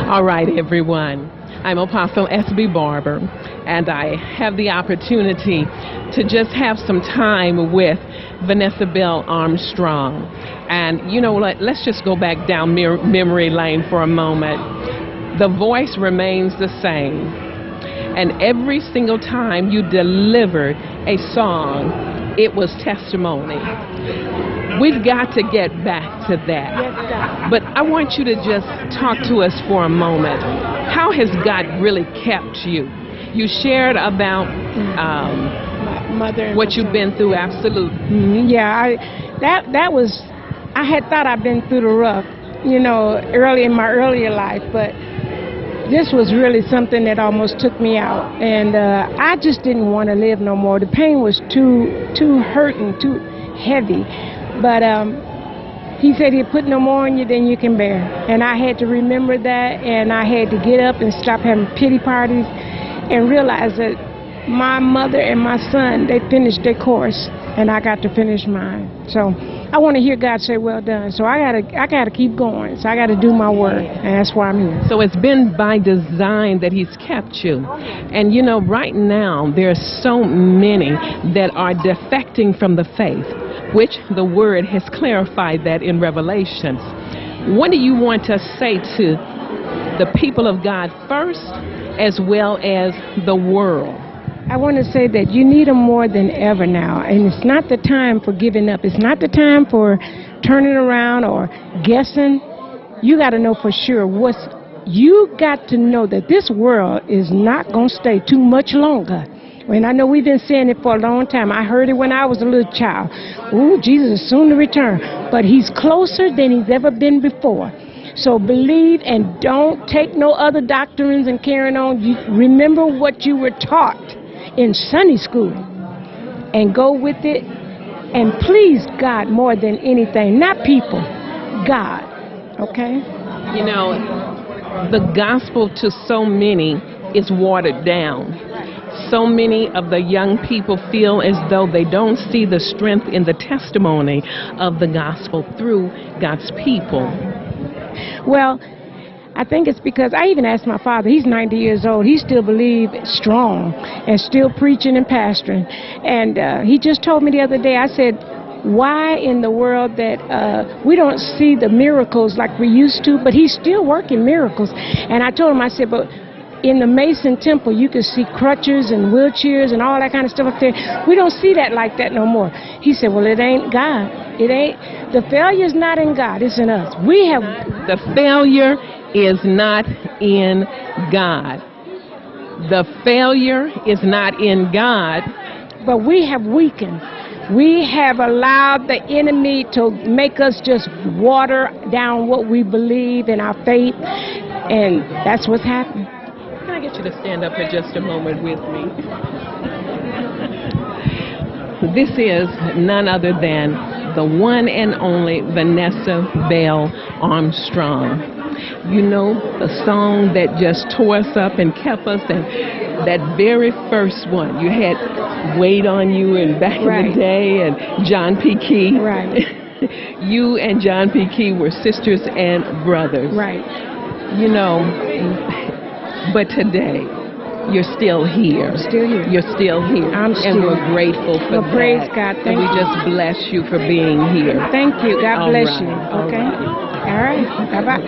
All right, everyone. I'm Apostle S.B. Barber, and I have the opportunity to just have some time with Vanessa Bell Armstrong. And you know what? Let's just go back down memory lane for a moment. The voice remains the same. And every single time you delivered a song, it was testimony. We've got to get back to that. Yes, but I want you to just talk to us for a moment. How has God really kept you? You shared about my mother and what you've been through, absolutely. Yeah, I had thought I'd been through the rough, early in my earlier life, but this was really something that almost took me out, and I just didn't want to live no more. The pain was too hurting, too heavy. But he said he'd put no more on you than you can bear. And I had to remember that, and I had to get up and stop having pity parties and realize that my mother and my son, they finished their course, and I got to finish mine. So I want to hear God say, well done. So I gotta keep going. So I got to do my work, and that's why I'm here. So it's been by design that he's kept you. And right now, there's so many that are defecting from the faith, which the Word has clarified that in Revelations. What do you want to say to the people of God first, as well as the world? I want to say that you need them more than ever now, and it's not the time for giving up. It's not the time for turning around or guessing. You got to know for sure you got to know that this world is not going to stay too much longer. And I know we've been saying it for a long time. I heard it when I was a little child. Ooh, Jesus is soon to return. But he's closer than he's ever been before. So believe and don't take no other doctrines and carrying on. You remember what you were taught in Sunday school and go with it and please God more than anything. Not people, God. Okay? The gospel to so many is watered down. So many of the young people feel as though they don't see the strength in the testimony of the gospel through God's people. Well, I think it's because I even asked my father, he's 90 years old, he still believes strong and still preaching and pastoring. And he just told me the other day, I said, why in the world that we don't see the miracles like we used to, but he's still working miracles. And I told him, I said, but in the Mason Temple, you could see crutches and wheelchairs and all that kind of stuff up there. We don't see that like that no more. He said, well, it ain't God. It ain't. The failure's not in God. It's in us. The failure is not in God. The failure is not in God. But we have weakened. We have allowed the enemy to make us just water down what we believe in our faith. And that's what's happening. Can I get you to stand up for just a moment with me? This is none other than the one and only Vanessa Bell Armstrong. The song that just tore us up and kept us, and that very first one, you had Wait on You and Back in the Day and John P. Key. Right. You and John P. Key were sisters and brothers. Right. But today, you're still here. I'm still here. You're still here. And we're grateful for that. Praise God. Thank you. And we just bless you for being here. Thank you. God bless you. All Okay? right. All right. Bye-bye.